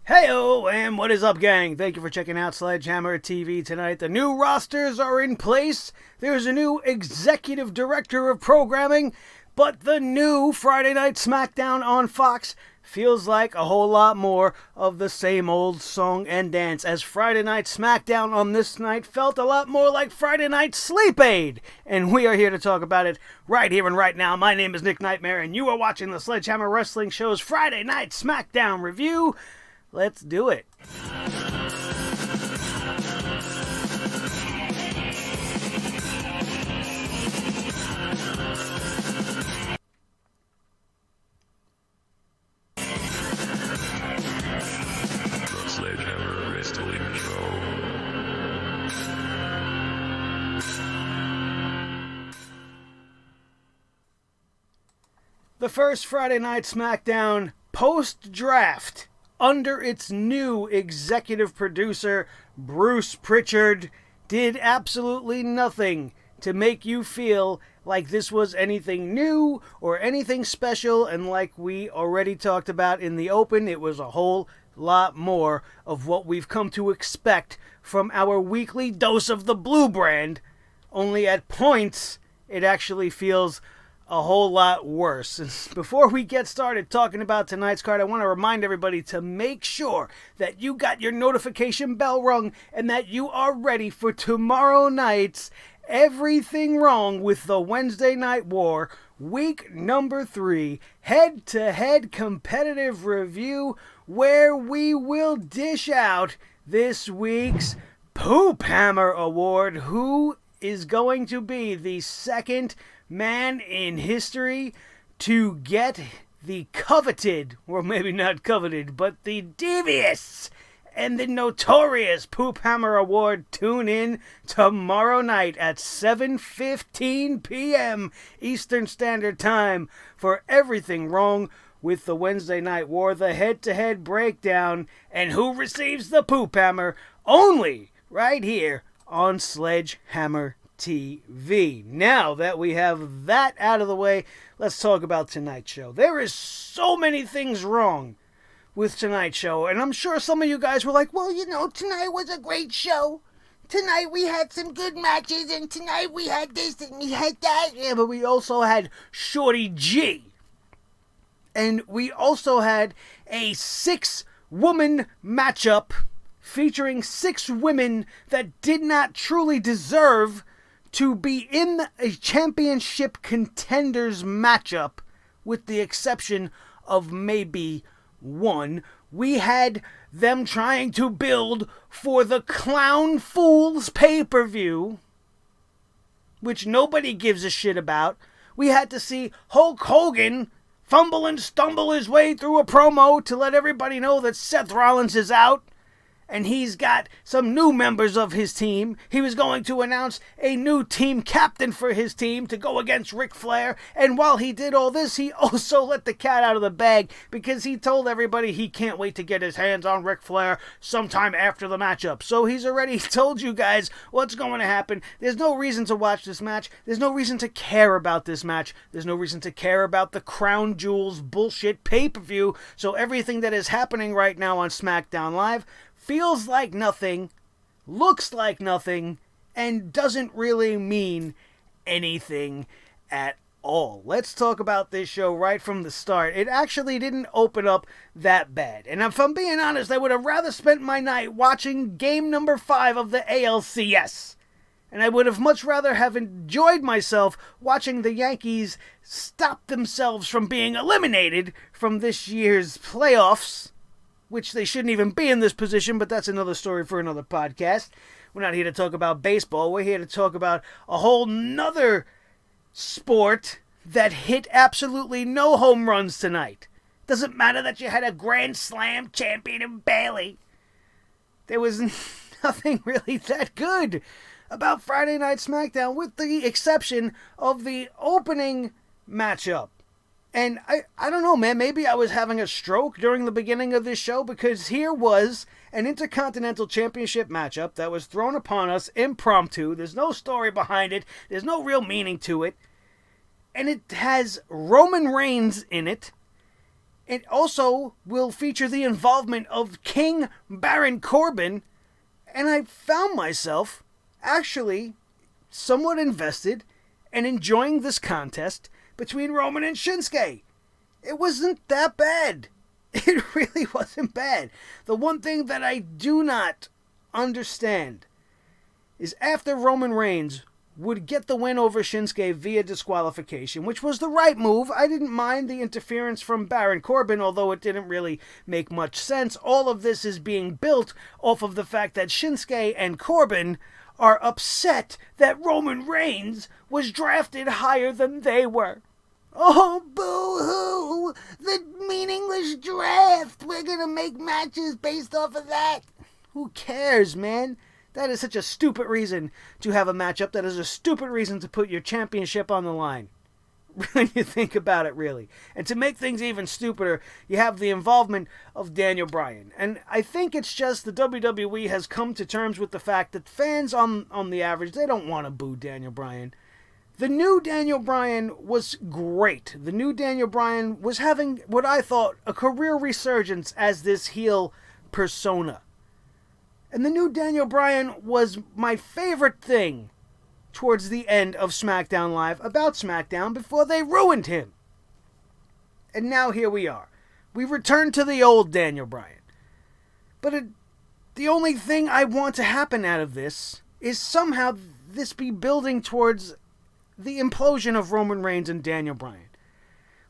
Heyo, and what is up, gang? Thank you for checking out Sledgehammer TV tonight. The new rosters are in place. There's a new executive director of programming, but the new Friday Night Smackdown on Fox feels like a whole lot more of the same old song and dance, as Friday Night Smackdown on this night felt a lot more like Friday Night Sleep Aid. And we are here to talk about it right here and right now. My name is Nick Nightmare, and you are watching the Sledgehammer Wrestling Show's Friday Night Smackdown review. Let's do it. The Sledgehammer Wrestling Show. The first Friday Night Smackdown post-draft under its new executive producer, Bruce Pritchard, did absolutely nothing to make you feel like this was anything new or anything special, and like we already talked about in the open, it was a whole lot more of what we've come to expect from our weekly dose of the blue brand, only at points it actually feels a whole lot worse. And before we get started talking about tonight's card, I want to remind everybody to make sure that you got your notification bell rung and that you are ready for tomorrow night's Everything Wrong with the Wednesday Night War, week number 3, head-to-head competitive review, where we will dish out this week's Poop Hammer Award. Who is going to be the second man in history to get the coveted, or maybe not coveted, but the devious and the notorious Poop Hammer Award? Tune in tomorrow night at 7:15 p.m. Eastern Standard Time for Everything Wrong with the Wednesday Night War, the head-to-head breakdown, and who receives the Poop Hammer, only right here on Sledgehammer TV. Now that we have that out of the way, let's talk about tonight's show. There is so many things wrong with tonight's show, and I'm sure some of you guys were like, well, you know, tonight was a great show. Tonight we had some good matches, and tonight we had this and we had that. Yeah, but we also had Shorty G. And we also had a 6-woman matchup featuring 6 women that did not truly deserve to be in a championship contenders matchup, with the exception of maybe one. We had them trying to build for the Clown Fools pay-per-view, which nobody gives a shit about. We had to see Hulk Hogan fumble and stumble his way through a promo to let everybody know that Seth Rollins is out, and he's got some new members of his team. He was going to announce a new team captain for his team to go against Ric Flair. And while he did all this, he also let the cat out of the bag, because he told everybody he can't wait to get his hands on Ric Flair sometime after the matchup. So he's already told you guys what's going to happen. There's no reason to watch this match. There's no reason to care about this match. There's no reason to care about the Crown Jewels bullshit pay-per-view. So everything that is happening right now on SmackDown Live feels like nothing, looks like nothing, and doesn't really mean anything at all. Let's talk about this show right from the start. It actually didn't open up that bad. And if I'm being honest, I would have rather spent my night watching game number 5 of the ALCS. And I would have much rather have enjoyed myself watching the Yankees stop themselves from being eliminated from this year's playoffs, which they shouldn't even be in this position, but that's another story for another podcast. We're not here to talk about baseball. We're here to talk about a whole nother sport that hit absolutely no home runs tonight. Doesn't matter that you had a Grand Slam champion in Bayley. There was nothing really that good about Friday Night Smackdown, with the exception of the opening matchup. And I don't know, man, maybe I was having a stroke during the beginning of this show, because here was an Intercontinental Championship matchup that was thrown upon us impromptu. There's no story behind it. There's no real meaning to it. And it has Roman Reigns in it. It also will feature the involvement of King Baron Corbin, and I found myself actually somewhat invested and enjoying this contest between Roman and Shinsuke. It wasn't that bad. It really wasn't bad. The one thing that I do not understand is after Roman Reigns would get the win over Shinsuke via disqualification, which was the right move. I didn't mind the interference from Baron Corbin, although it didn't really make much sense. All of this is being built off of the fact that Shinsuke and Corbin are upset that Roman Reigns was drafted higher than they were. Oh, boo-hoo! The meaningless draft! We're gonna make matches based off of that! Who cares, man? That is such a stupid reason to have a matchup. That is a stupid reason to put your championship on the line. When you think about it, really. And to make things even stupider, you have the involvement of Daniel Bryan. And I think it's just the WWE has come to terms with the fact that fans on the average, they don't want to boo Daniel Bryan. The new Daniel Bryan was great. The new Daniel Bryan was having what I thought a career resurgence as this heel persona. And the new Daniel Bryan was my favorite thing towards the end of SmackDown Live about SmackDown before they ruined him. And now here we are. We return to the old Daniel Bryan. But the only thing I want to happen out of this is somehow this be building towards the implosion of Roman Reigns and Daniel Bryan.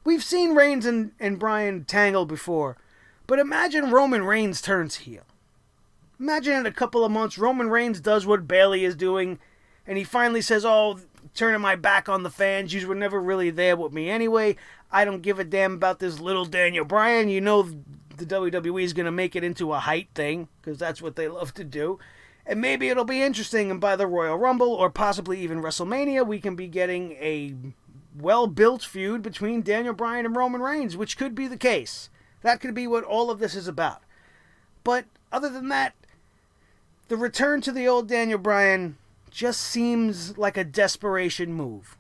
We've seen Reigns and Bryan tangle before, but imagine Roman Reigns turns heel. Imagine in a couple of months, Roman Reigns does what Bayley is doing, and he finally says, oh, turning my back on the fans, you were never really there with me anyway. I don't give a damn about this little Daniel Bryan. You know the WWE is going to make it into a height thing, because that's what they love to do. And maybe it'll be interesting, and by the Royal Rumble, or possibly even WrestleMania, we can be getting a well-built feud between Daniel Bryan and Roman Reigns, which could be the case. That could be what all of this is about. But other than that, the return to the old Daniel Bryan just seems like a desperation move.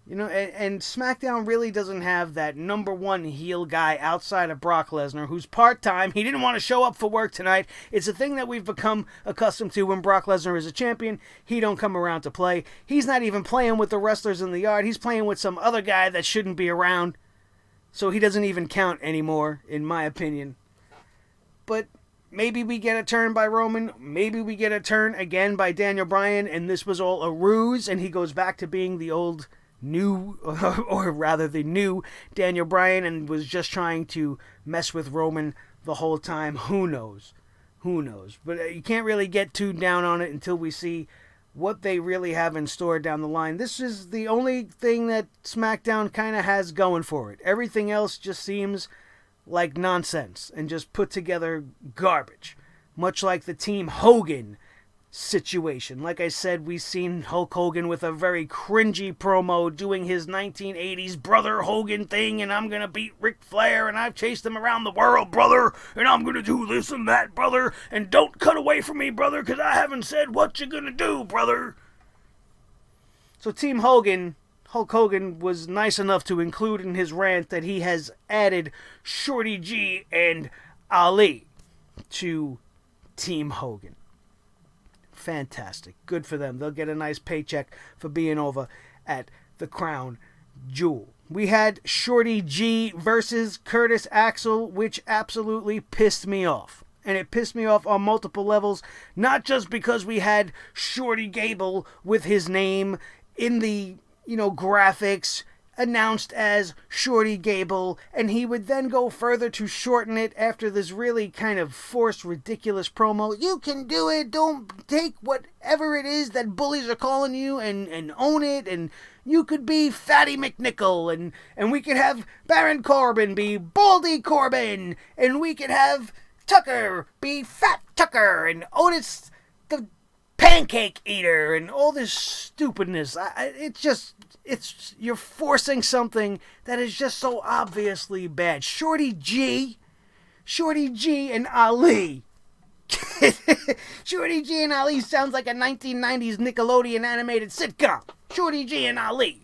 You know, and SmackDown really doesn't have that number one heel guy outside of Brock Lesnar, who's part-time. He didn't want to show up for work tonight. It's a thing that we've become accustomed to when Brock Lesnar is a champion. He don't come around to play. He's not even playing with the wrestlers in the yard. He's playing with some other guy that shouldn't be around. So he doesn't even count anymore, in my opinion. But maybe we get a turn by Roman. Maybe we get a turn again by Daniel Bryan, and this was all a ruse, and he goes back to being the old, new, or rather the new Daniel Bryan, and was just trying to mess with Roman the whole time. Who knows? Who knows? But you can't really get too down on it until we see what they really have in store down the line. This is the only thing that SmackDown kind of has going for it. Everything else just seems like nonsense and just put together garbage. Much like the Team Hogan situation. Like I said, we've seen Hulk Hogan with a very cringy promo doing his 1980s brother Hogan thing, and I'm gonna beat Ric Flair, and I've chased him around the world, brother, and I'm gonna do this and that, brother, and don't cut away from me, brother, because I haven't said what you're gonna do, brother. So Team Hogan, Hulk Hogan was nice enough to include in his rant that he has added Shorty G and Ali to Team Hogan. Fantastic. Good for them. They'll get a nice paycheck for being over at the Crown Jewel. We had Shorty G versus Curtis Axel, which absolutely pissed me off. And it pissed me off on multiple levels, not just because we had Shorty Gable with his name in the graphics announced as Shorty Gable, and he would then go further to shorten it after this really kind of forced, ridiculous promo. You can do it, don't take whatever it is that bullies are calling you and own it, and you could be Fatty McNichol, and we could have Baron Corbin be Baldy Corbin, and we could have Tucker be Fat Tucker, and Otis the Pancake Eater, and all this stupidness. You're forcing something that is just so obviously bad. Shorty G and Ali. Shorty G and Ali sounds like a 1990s Nickelodeon animated sitcom. Shorty G and Ali.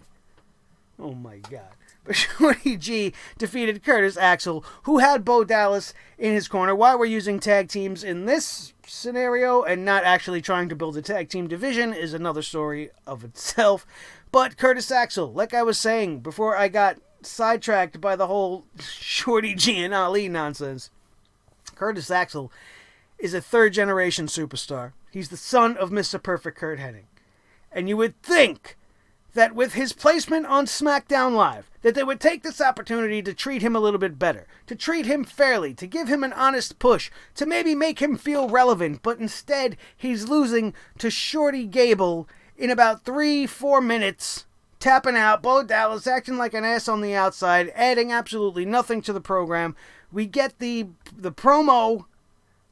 Oh my God. But Shorty G defeated Curtis Axel, who had Bo Dallas in his corner. Why we're using tag teams in this scenario and not actually trying to build a tag team division is another story of itself. But Curtis Axel, like I was saying before I got sidetracked by the whole Shorty G and Ali nonsense, Curtis Axel is a third-generation superstar. He's the son of Mr. Perfect Kurt Hennig. And you would think that with his placement on SmackDown Live, that they would take this opportunity to treat him a little bit better, to treat him fairly, to give him an honest push, to maybe make him feel relevant, but instead he's losing to Shorty Gable in about 3-4 minutes, tapping out, Bo Dallas acting like an ass on the outside, adding absolutely nothing to the program. We get the promo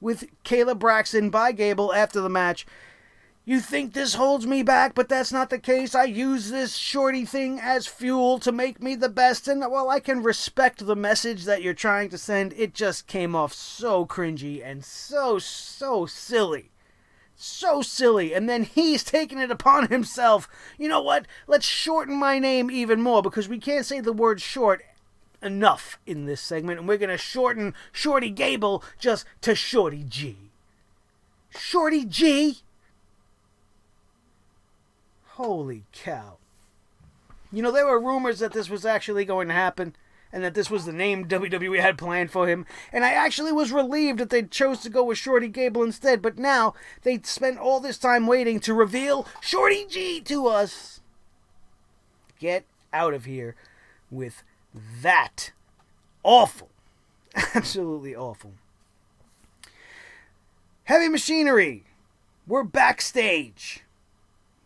with Kayla Braxton by Gable after the match. You think this holds me back, but that's not the case. I use this Shorty thing as fuel to make me the best, and while I can respect the message that you're trying to send, it just came off so cringy and so silly. So silly. And then he's taking it upon himself. You know what? Let's shorten my name even more, because we can't say the word short enough in this segment, and we're going to shorten Shorty Gable just to Shorty G. Shorty G? Holy cow. You know, there were rumors that this was actually going to happen, and that this was the name WWE had planned for him, and I actually was relieved that they chose to go with Shorty Gable instead, but now they spent all this time waiting to reveal Shorty G to us. Get out of here with that. Awful. Absolutely awful. Heavy Machinery. We're backstage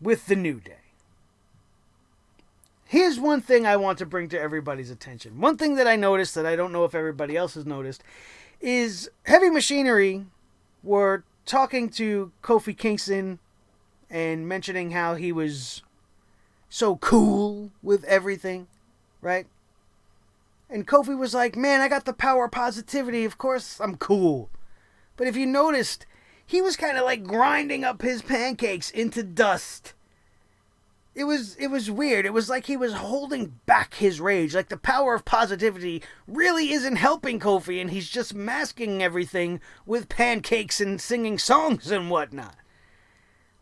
with the New Day. Here's one thing I want to bring to everybody's attention. One thing that I noticed that I don't know if everybody else has noticed is Heavy Machinery were talking to Kofi Kingston and mentioning how he was so cool with everything, right? And Kofi was like, man, I got the power of positivity. Of course I'm cool. But if you noticed, he was kind of like grinding up his pancakes into dust. It was weird. It was like he was holding back his rage. Like the power of positivity really isn't helping Kofi, and he's just masking everything with pancakes and singing songs and whatnot.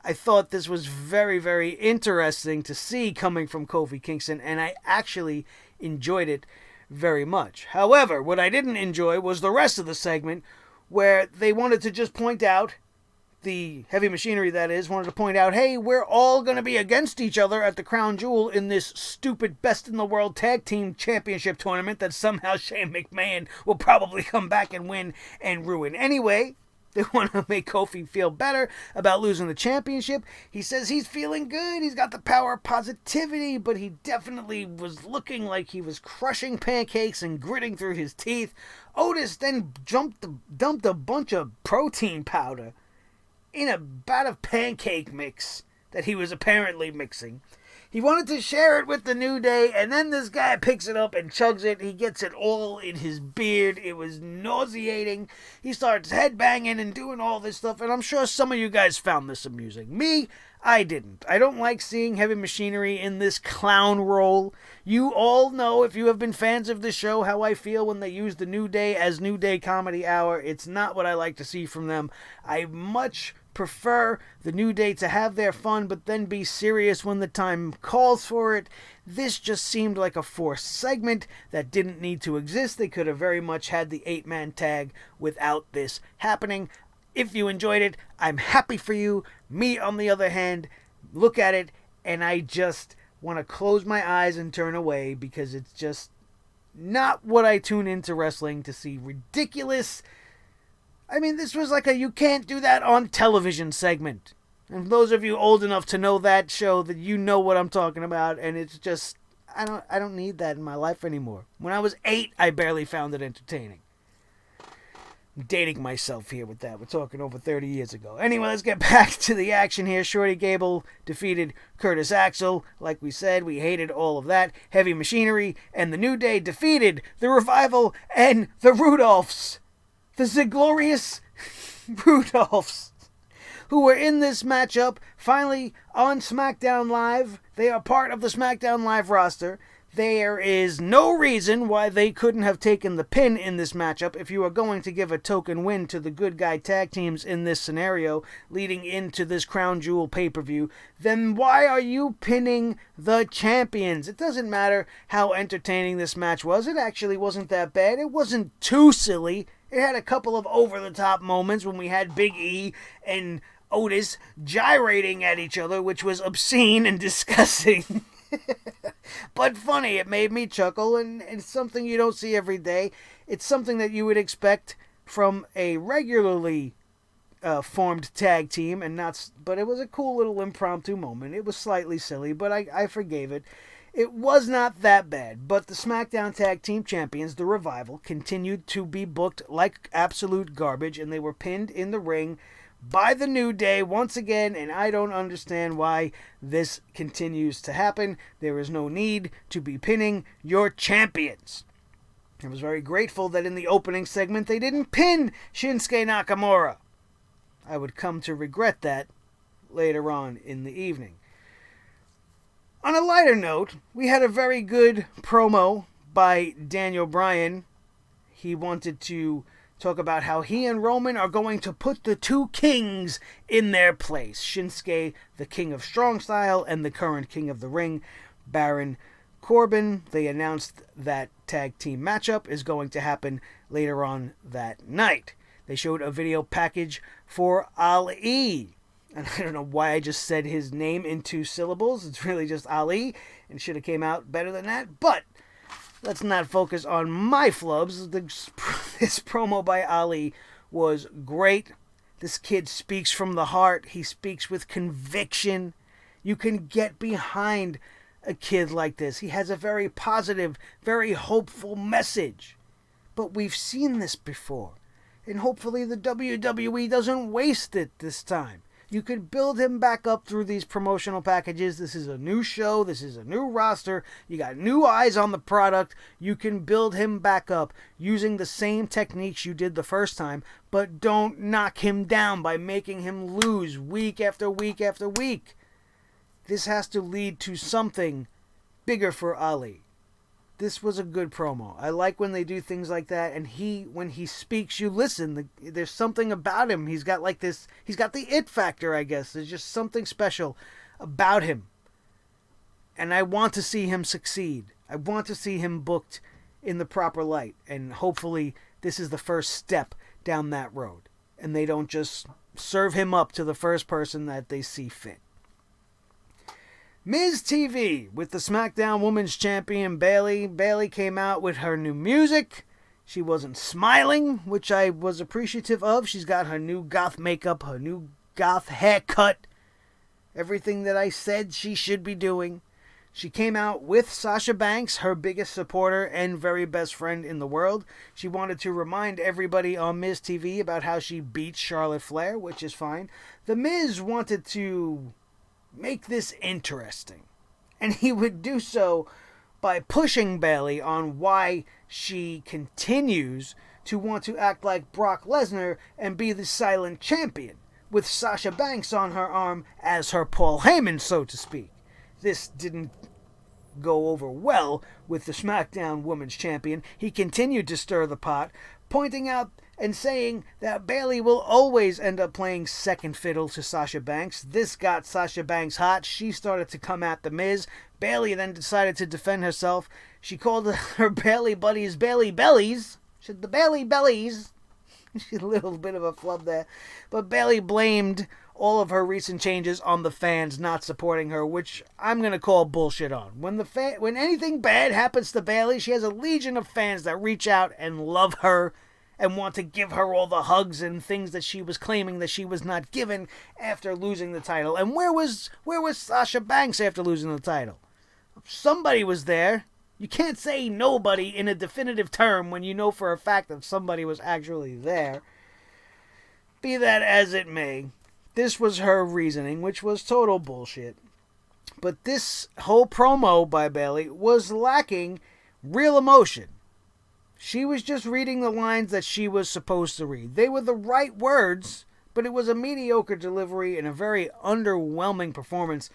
I thought this was very, very interesting to see coming from Kofi Kingston, and I actually enjoyed it very much. However, what I didn't enjoy was the rest of the segment, where they wanted to just point out, the Heavy Machinery that is, wanted to point out, hey, we're all going to be against each other at the Crown Jewel in this stupid Best in the World Tag Team Championship tournament that somehow Shane McMahon will probably come back and win and ruin. Anyway, they want to make Kofi feel better about losing the championship. He says he's feeling good. He's got the power of positivity, but he definitely was looking like he was crushing pancakes and gritting through his teeth. Otis then dumped a bunch of protein powder in a vat of pancake mix that he was apparently mixing. He wanted to share it with the New Day, and then this guy picks it up and chugs it. He gets it all in his beard. It was nauseating. He starts headbanging and doing all this stuff, and I'm sure some of you guys found this amusing. Me, I didn't. I don't like seeing Heavy Machinery in this clown role. You all know, if you have been fans of the show, how I feel when they use the New Day as New Day Comedy Hour. It's not what I like to see from them. I much prefer the New Day to have their fun, but then be serious when the time calls for it. This just seemed like a forced segment that didn't need to exist. They could have very much had the 8-man tag without this happening. If you enjoyed it, I'm happy for you. Me, on the other hand, look at it and I just want to close my eyes and turn away, because it's just not what I tune into wrestling to see. Ridiculous. I mean, this was like a you can't do that on television segment. And those of you old enough to know that show, that you know what I'm talking about, and it's just, I don't need that in my life anymore. When I was 8, I barely found it entertaining. I'm dating myself here with that. We're talking over 30 years ago. Anyway, let's get back to the action here. Shorty Gable defeated Curtis Axel. Like we said, we hated all of that. Heavy Machinery and the New Day defeated the Revival and the Rudolphs. The Ziglorious Rudolphs, who were in this matchup, finally on SmackDown Live. They are part of the SmackDown Live roster. There is no reason why they couldn't have taken the pin in this matchup. If you are going to give a token win to the good guy tag teams in this scenario leading into this Crown Jewel pay-per-view, then why are you pinning the champions? It doesn't matter how entertaining this match was. It actually wasn't that bad. It wasn't too silly. It had a couple of over-the-top moments when we had Big E and Otis gyrating at each other, which was obscene and disgusting. But funny. It made me chuckle, and it's something you don't see every day. It's something that you would expect from a regularly formed tag team, but it was a cool little impromptu moment. It was slightly silly, but I forgave it. It was not that bad, but the SmackDown Tag Team Champions, the Revival, continued to be booked like absolute garbage, and they were pinned in the ring by the New Day once again, and I don't understand why this continues to happen. There is no need to be pinning your champions. I was very grateful that in the opening segment they didn't pin Shinsuke Nakamura. I would come to regret that later on in the evening. On a lighter note, we had a very good promo by Daniel Bryan. He wanted to talk about how he and Roman are going to put the two kings in their place. Shinsuke, the king of strong style, and the current king of the ring, Baron Corbin. They announced that tag team matchup is going to happen later on that night. They showed a video package for Ali. And I don't know why I just said his name in 2 syllables. It's really just Ali, and it should have came out better than that. But let's not focus on my flubs. This promo by Ali was great. This kid speaks from the heart. He speaks with conviction. You can get behind a kid like this. He has a very positive, very hopeful message. But we've seen this before. And hopefully the WWE doesn't waste it this time. You could build him back up through these promotional packages. This is a new show. This is a new roster. You got new eyes on the product. You can build him back up using the same techniques you did the first time, but don't knock him down by making him lose week after week after week. This has to lead to something bigger for Ali. This was a good promo. I like when they do things like that, and when he speaks, you listen. There's something about him. He's got the it factor, I guess. There's just something special about him. And I want to see him succeed. I want to see him booked in the proper light, and hopefully this is the first step down that road, and they don't just serve him up to the first person that they see fit. Miz TV with the SmackDown Women's Champion Bayley. Bayley came out with her new music. She wasn't smiling, which I was appreciative of. She's got her new goth makeup, her new goth haircut. Everything that I said she should be doing. She came out with Sasha Banks, her biggest supporter and very best friend in the world. She wanted to remind everybody on Miz TV about how she beat Charlotte Flair, which is fine. The Miz wanted to make this interesting, and he would do so by pushing Bayley on why she continues to want to act like Brock Lesnar and be the silent champion, with Sasha Banks on her arm as her Paul Heyman, so to speak. This didn't go over well with the SmackDown Women's Champion. He continued to stir the pot, pointing out and saying that Bayley will always end up playing second fiddle to Sasha Banks. This got Sasha Banks hot. She started to come at The Miz. Bayley then decided to defend herself. She called her Bayley buddies Bayley Bellies. She said, the Bayley Bellies. She's a little bit of a flub there. But Bayley blamed all of her recent changes on the fans not supporting her, which I'm going to call bullshit on. When anything bad happens to Bayley, she has a legion of fans that reach out and love her and want to give her all the hugs and things that she was claiming that she was not given after losing the title. And where was Sasha Banks after losing the title? Somebody was there. You can't say nobody in a definitive term when you know for a fact that somebody was actually there. Be that as it may, this was her reasoning, which was total bullshit. But this whole promo by Bayley was lacking real emotion. She was just reading the lines that she was supposed to read. They were the right words, but it was a mediocre delivery and a very underwhelming performance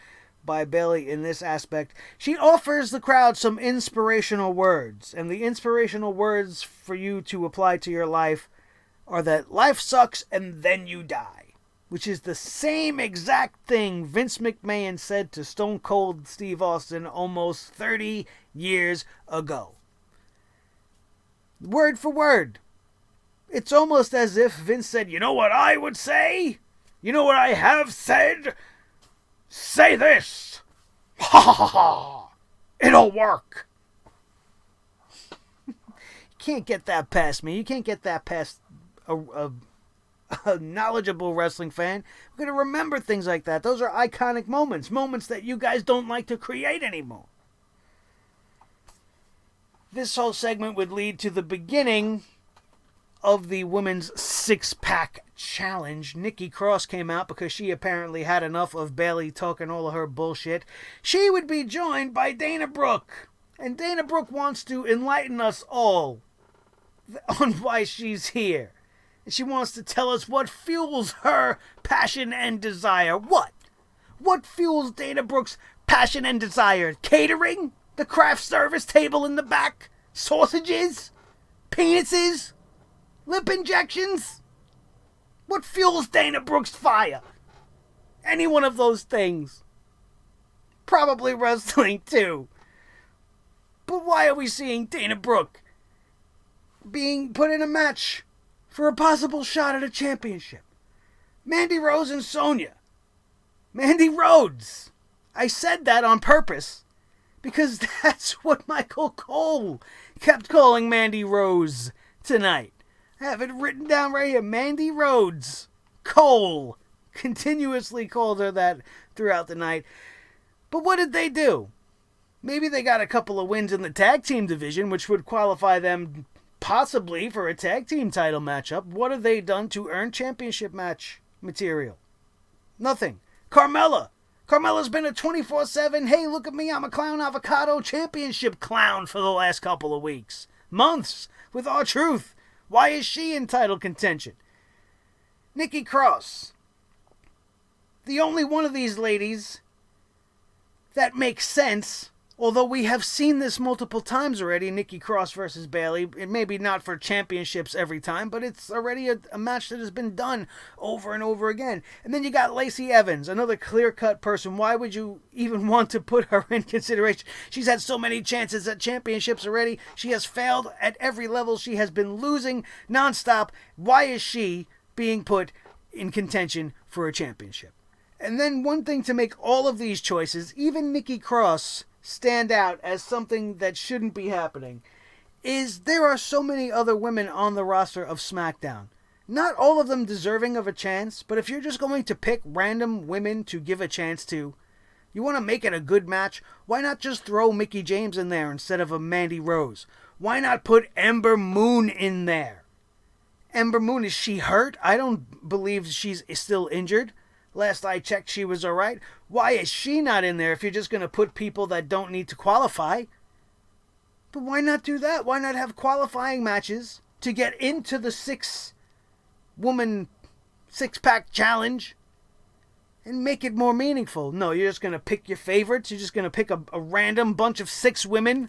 by Bayley in this aspect. She offers the crowd some inspirational words, and the inspirational words for you to apply to your life are that life sucks and then you die, which is the same exact thing Vince McMahon said to Stone Cold Steve Austin almost 30 years ago. Word for word. It's almost as if Vince said, you know what I would say? You know what I have said? Say this! Ha ha ha ha! It'll work! You can't get that past me. You can't get that past a knowledgeable wrestling fan. We're going to remember things like that. Those are iconic moments. Moments that you guys don't like to create anymore. This whole segment would lead to the beginning of the women's six-pack challenge. Nikki Cross came out because she apparently had enough of Bayley talking all of her bullshit. She would be joined by Dana Brooke. And Dana Brooke wants to enlighten us all on why she's here. And she wants to tell us what fuels her passion and desire. What? What fuels Dana Brooke's passion and desire? Catering? The craft service table in the back? Sausages? Penises? Lip injections? What fuels Dana Brooke's fire? Any one of those things. Probably wrestling too. But why are we seeing Dana Brooke being put in a match for a possible shot at a championship? Mandy Rose and Sonya. Mandy Rhodes. I said that on purpose because that's what Michael Cole kept calling Mandy Rose tonight. I have it written down right here. Mandy Rhodes. Cole continuously called her that throughout the night. But what did they do? Maybe they got a couple of wins in the tag team division, which would qualify them possibly for a tag team title matchup. What have they done to earn championship match material? Nothing. Carmella. Carmella's been a 24/7, hey, look at me, I'm a clown avocado championship clown for the last couple of weeks. Months with R-Truth. Why is she in title contention? Nikki Cross. The only one of these ladies that makes sense, although we have seen this multiple times already, Nikki Cross versus Bayley. It may be not for championships every time, but it's already a match that has been done over and over again. And then you got Lacey Evans, another clear-cut person. Why would you even want to put her in consideration? She's had so many chances at championships already. She has failed at every level. She has been losing nonstop. Why is she being put in contention for a championship? And then one thing to make all of these choices, even Nikki Cross, stand out as something that shouldn't be happening, is there are so many other women on the roster of SmackDown. Not all of them deserving of a chance, but if you're just going to pick random women to give a chance to, you want to make it a good match, why not just throw Mickie James in there instead of a Mandy Rose? Why not put Ember Moon in there? Ember Moon, is she hurt? I don't believe she's still injured. Last I checked, she was alright. Why is she not in there if you're just going to put people that don't need to qualify? But why not do that? Why not have qualifying matches to get into the six-woman six-pack challenge and make it more meaningful? No, you're just going to pick your favorites? You're just going to pick a random bunch of 6 women?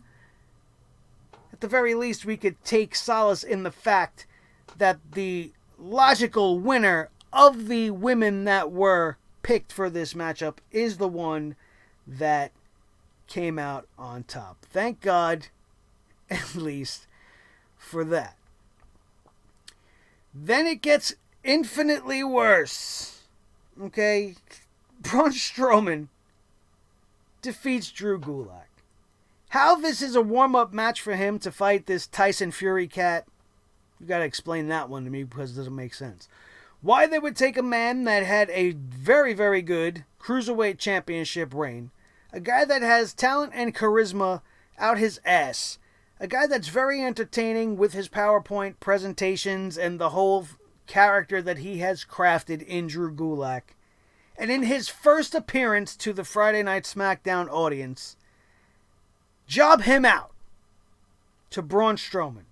At the very least, we could take solace in the fact that the logical winner of the women that were picked for this matchup is the one that came out on top. Thank God, at least, for that. Then it gets infinitely worse. Okay? Braun Strowman defeats Drew Gulak. How this is a warm-up match for him to fight this Tyson Fury cat, you gotta explain that one to me because it doesn't make sense. Why they would take a man that had a very, very good Cruiserweight Championship reign, a guy that has talent and charisma out his ass, a guy that's very entertaining with his PowerPoint presentations and the whole character that he has crafted in Drew Gulak, and in his first appearance to the Friday Night SmackDown audience, job him out to Braun Strowman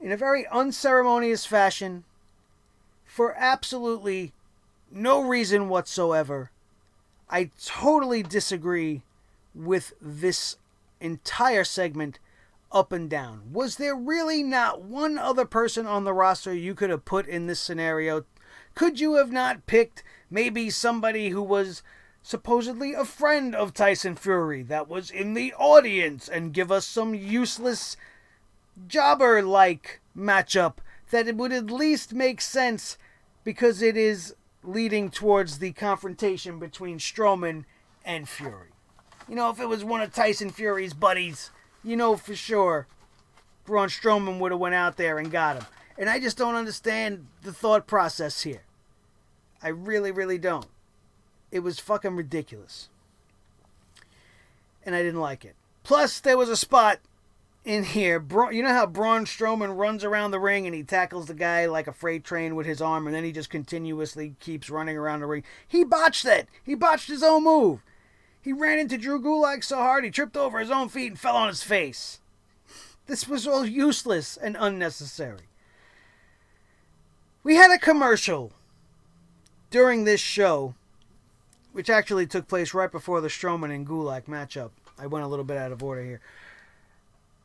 in a very unceremonious fashion, for absolutely no reason whatsoever. I totally disagree with this entire segment up and down. Was there really not one other person on the roster you could have put in this scenario? Could you have not picked maybe somebody who was supposedly a friend of Tyson Fury that was in the audience and give us some useless jobber-like matchup that it would at least make sense because it is leading towards the confrontation between Strowman and Fury? You know, if it was one of Tyson Fury's buddies, you know for sure Braun Strowman would have went out there and got him. And I just don't understand the thought process here. I really, really don't. It was fucking ridiculous. And I didn't like it. Plus, there was a spot in here. You know how Braun Strowman runs around the ring and he tackles the guy like a freight train with his arm and then he just continuously keeps running around the ring? He botched it. He botched his own move. He ran into Drew Gulak so hard he tripped over his own feet and fell on his face. This was all useless and unnecessary. We had a commercial during this show, which actually took place right before the Strowman and Gulak matchup. I went a little bit out of order here.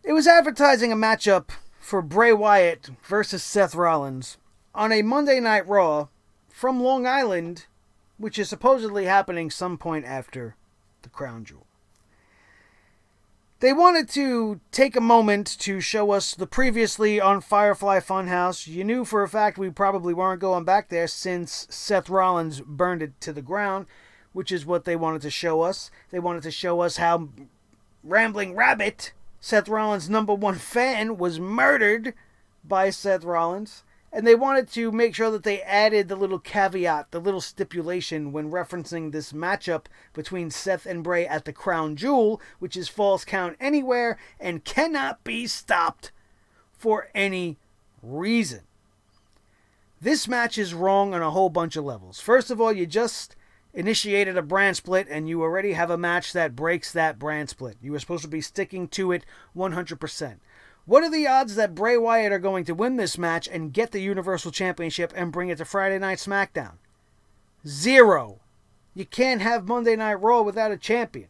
It was advertising a matchup for Bray Wyatt versus Seth Rollins on a Monday Night Raw from Long Island, which is supposedly happening some point after the Crown Jewel. They wanted to take a moment to show us the previously on Firefly Funhouse. You knew for a fact we probably weren't going back there since Seth Rollins burned it to the ground, which is what they wanted to show us. They wanted to show us how Rambling Rabbit, Seth Rollins' #1 fan, was murdered by Seth Rollins. And they wanted to make sure that they added the little caveat, the little stipulation when referencing this matchup between Seth and Bray at the Crown Jewel, which is Falls Count Anywhere and cannot be stopped for any reason. This match is wrong on a whole bunch of levels. First of all, you just initiated a brand split and you already have a match that breaks that brand split. You were supposed to be sticking to it 100%. What are the odds that Bray Wyatt are going to win this match and get the Universal Championship and bring it to Friday Night Smackdown? 0. You can't have Monday Night Raw without a champion.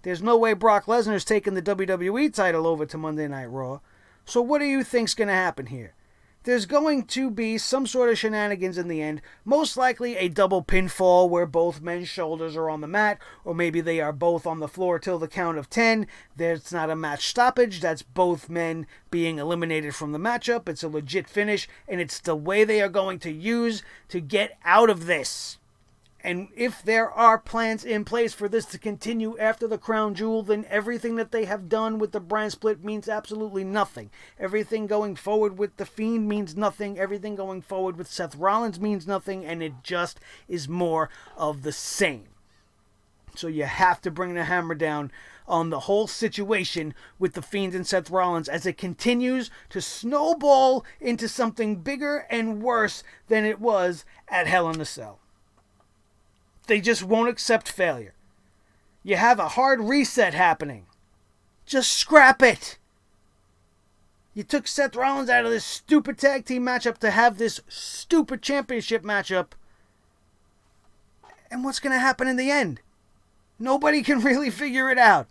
There's no way Brock Lesnar's taking the WWE title over to Monday Night Raw. So what do you think's going to happen here? There's going to be some sort of shenanigans in the end. Most likely a double pinfall where both men's shoulders are on the mat, or maybe they are both on the floor till the count of 10. There's not a match stoppage. That's both men being eliminated from the matchup. It's a legit finish, and it's the way they are going to use to get out of this. And if there are plans in place for this to continue after the Crown Jewel, then everything that they have done with the brand split means absolutely nothing. Everything going forward with The Fiend means nothing. Everything going forward with Seth Rollins means nothing. And it just is more of the same. So you have to bring the hammer down on the whole situation with The Fiend and Seth Rollins as it continues to snowball into something bigger and worse than it was at Hell in a Cell. They just won't accept failure. You have a hard reset happening. Just scrap it. You took Seth Rollins out of this stupid tag team matchup to have this stupid championship matchup. And what's going to happen in the end? Nobody can really figure it out.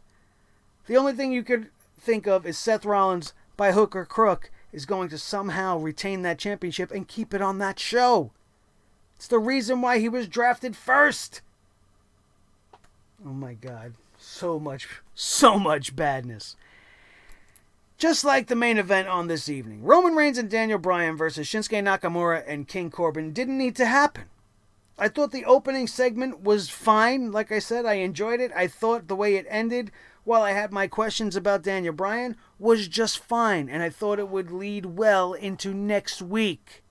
The only thing you could think of is Seth Rollins, by hook or crook, is going to somehow retain that championship and keep it on that show. It's the reason why he was drafted first. Oh my God. So much badness. Just like the main event on this evening. Roman Reigns and Daniel Bryan versus Shinsuke Nakamura and King Corbin didn't need to happen. I thought the opening segment was fine. Like I said, I enjoyed it. I thought the way it ended, while I had my questions about Daniel Bryan, was just fine. And I thought it would lead well into next week.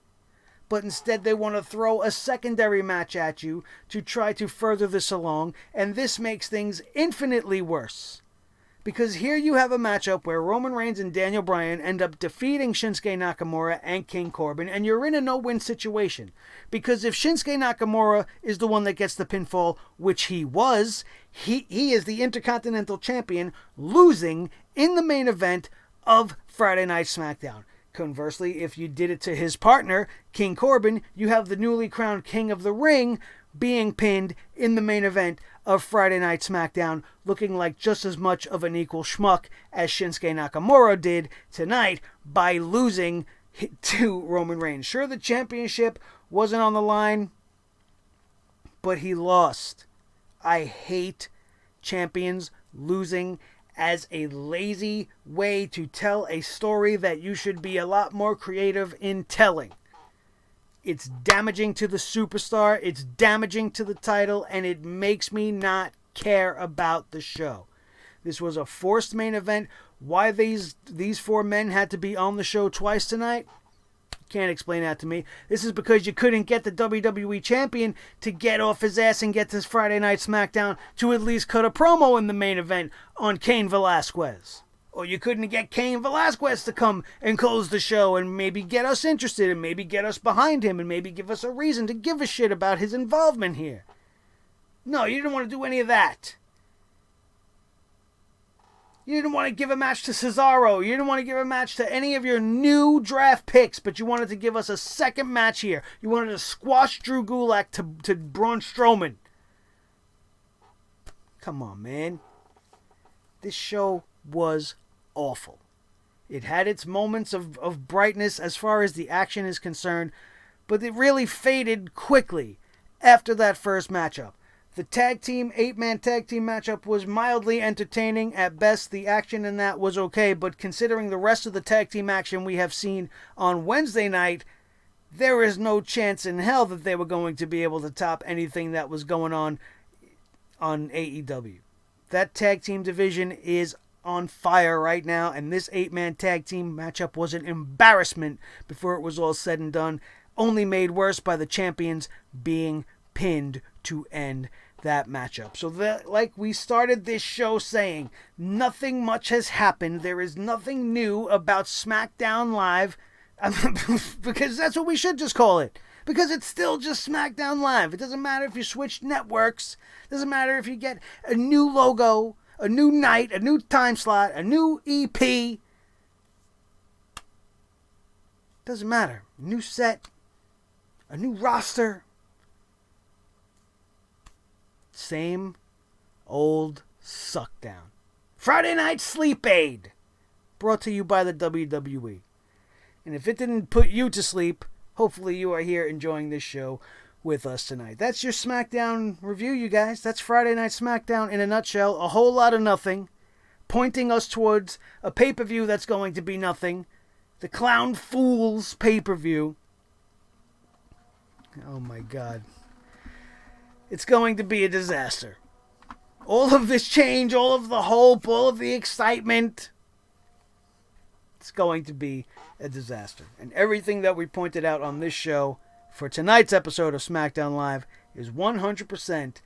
But instead they want to throw a secondary match at you to try to further this along, and this makes things infinitely worse. Because here you have a matchup where Roman Reigns and Daniel Bryan end up defeating Shinsuke Nakamura and King Corbin, and you're in a no-win situation. Because if Shinsuke Nakamura is the one that gets the pinfall, which he was, he is the Intercontinental Champion, losing in the main event of Friday Night Smackdown. Conversely, if you did it to his partner, King Corbin, you have the newly crowned King of the Ring being pinned in the main event of Friday Night SmackDown, looking like just as much of an equal schmuck as Shinsuke Nakamura did tonight by losing to Roman Reigns. Sure, the championship wasn't on the line, but he lost. I hate champions losing as a lazy way to tell a story that you should be a lot more creative in telling. It's damaging to the superstar, it's damaging to the title, and it makes me not care about the show. This was a forced main event. Why these four men had to be on the show twice tonight? Can't explain that to me. This is because you couldn't get the WWE Champion to get off his ass and get this Friday Night SmackDown to at least cut a promo in the main event on Cain Velasquez. Or you couldn't get Cain Velasquez to come and close the show and maybe get us interested and maybe get us behind him and maybe give us a reason to give a shit about his involvement here. No, you didn't want to do any of that. You didn't want to give a match to Cesaro. You didn't want to give a match to any of your new draft picks, but you wanted to give us a second match here. You wanted to squash Drew Gulak to Braun Strowman. Come on, man. This show was awful. It had its moments of brightness as far as the action is concerned, but it really faded quickly after that first matchup. The 8-man tag team matchup was mildly entertaining at best. The action in that was okay, but considering the rest of the tag team action we have seen on Wednesday night, there is no chance in hell that they were going to be able to top anything that was going on AEW. That tag team division is on fire right now, and this 8-man tag team matchup was an embarrassment before it was all said and done, only made worse by the champions being pinned to end that matchup. So like we started this show saying, nothing much has happened. There is nothing new about SmackDown Live, because that's what we should just call it. Because it's still just SmackDown Live. It doesn't matter if you switch networks. It doesn't matter if you get a new logo, a new night, a new time slot, a new EP. It doesn't matter. A new set, a new roster. Same old suckdown. Friday Night Sleep Aid. Brought to you by the WWE. And if it didn't put you to sleep, hopefully you are here enjoying this show with us tonight. That's your SmackDown review, you guys. That's Friday Night SmackDown in a nutshell. A whole lot of nothing. Pointing us towards a pay-per-view that's going to be nothing. The Clown Fools pay-per-view. Oh my God. It's going to be a disaster. All of this change, all of the hope, all of the excitement. It's going to be a disaster. And everything that we pointed out on this show for tonight's episode of SmackDown Live is 100%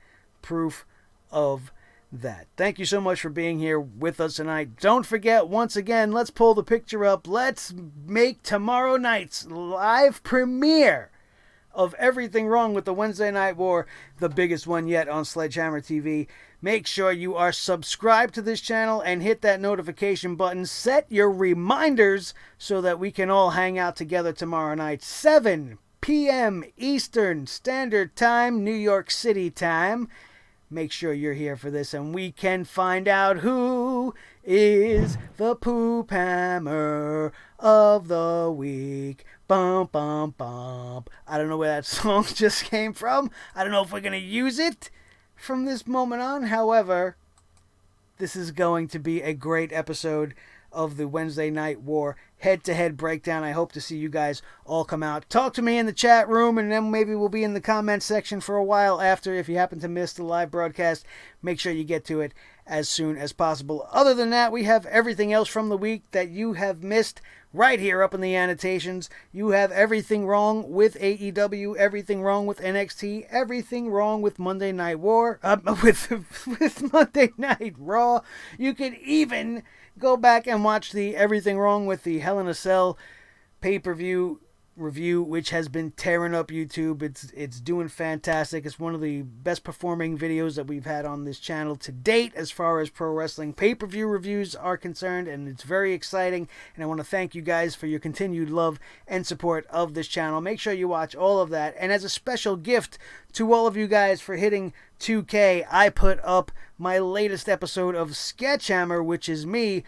proof of that. Thank you so much for being here with us tonight. Don't forget, once again, let's pull the picture up. Let's make tomorrow night's live premiere of Everything Wrong with the Wednesday Night War, the biggest one yet on Sledgehammer TV. Make sure you are subscribed to this channel and hit that notification button. Set your reminders so that we can all hang out together tomorrow night, 7 p.m. Eastern Standard Time, New York City time. Make sure you're here for this and we can find out who is the poop hammer of the week. Bum, bum, bum. I don't know where that song just came from. I don't know if we're going to use it from this moment on. However, this is going to be a great episode of the Wednesday Night War head-to-head breakdown. I hope to see you guys all come out. Talk to me in the chat room, and then maybe we'll be in the comment section for a while after. If you happen to miss the live broadcast, make sure you get to it as soon as possible. Other than that, we have everything else from the week that you have missed right here up in the annotations. You have everything wrong with AEW, everything wrong with NXT, everything wrong with Monday Night War, with Monday Night Raw. You could even go back and watch the Everything Wrong with the Hell in a Cell pay-per-view review, which has been tearing up YouTube. It's doing fantastic. It's one of the best performing videos that we've had on this channel to date as far as pro wrestling pay-per-view reviews are concerned, and it's very exciting, and I want to thank you guys for your continued love and support of this channel. Make sure you watch all of that, and as a special gift to all of you guys for hitting 2K, I put up my latest episode of Sledgehammer, which is me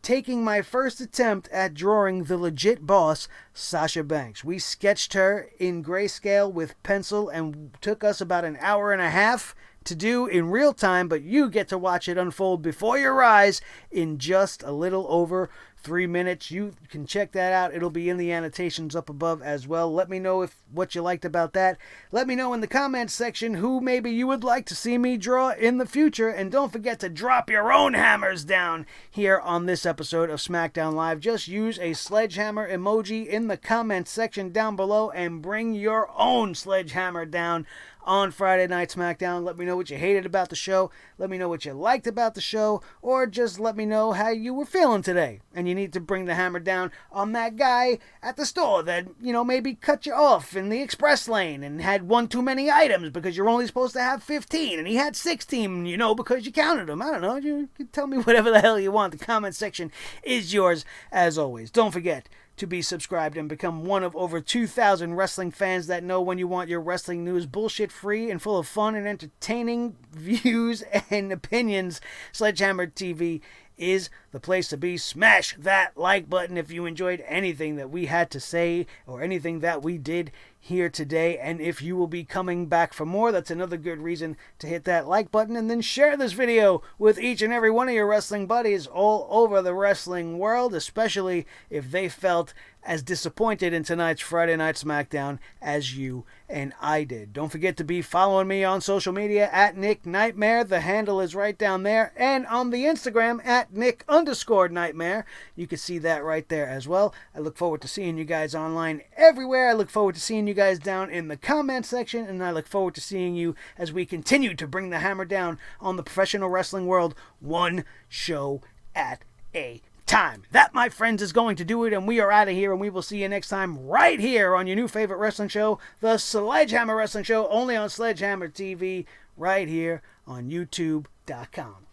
taking my first attempt at drawing the legit boss, Sasha Banks. We sketched her in grayscale with pencil and took us about an hour and a half to do in real time, but you get to watch it unfold before your eyes in just a little over 3 minutes. You can check that out. It'll be in the annotations up above as well. Let me know what you liked about that. Let me know in the comments section who maybe you would like to see me draw in the future. And don't forget to drop your own hammers down here on this episode of SmackDown Live. Just use a sledgehammer emoji in the comments section down below and bring your own sledgehammer down on Friday Night SmackDown. Let me know what you hated about the show. Let me know what you liked about the show. Or just let me know how you were feeling today. And you need to bring the hammer down on that guy at the store that, maybe cut you off in the express lane and had one too many items because you're only supposed to have 15 and he had 16, because you counted them. I don't know. You can tell me whatever the hell you want. The comment section is yours as always. Don't forget to be subscribed and become one of over 2,000 wrestling fans that know when you want your wrestling news bullshit free and full of fun and entertaining views and opinions. Sledgehammer TV is the place to be. Smash that like button if you enjoyed anything that we had to say or anything that we did here today. And if you will be coming back for more, that's another good reason to hit that like button, and then share this video with each and every one of your wrestling buddies all over the wrestling world, especially if they felt as disappointed in tonight's Friday Night SmackDown as you and I did. Don't forget to be following me on social media at Nick Nightmare. The handle is right down there. And on the Instagram at Nick_Nightmare. You can see that right there as well. I look forward to seeing you guys online everywhere. I look forward to seeing you guys down in the comment section. And I look forward to seeing you as we continue to bring the hammer down on the professional wrestling world, one show at a time. That, my friends, is going to do it, and we are out of here, and we will see you next time right here on your new favorite wrestling show, the Sledgehammer Wrestling Show, only on Sledgehammer TV, right here on YouTube.com.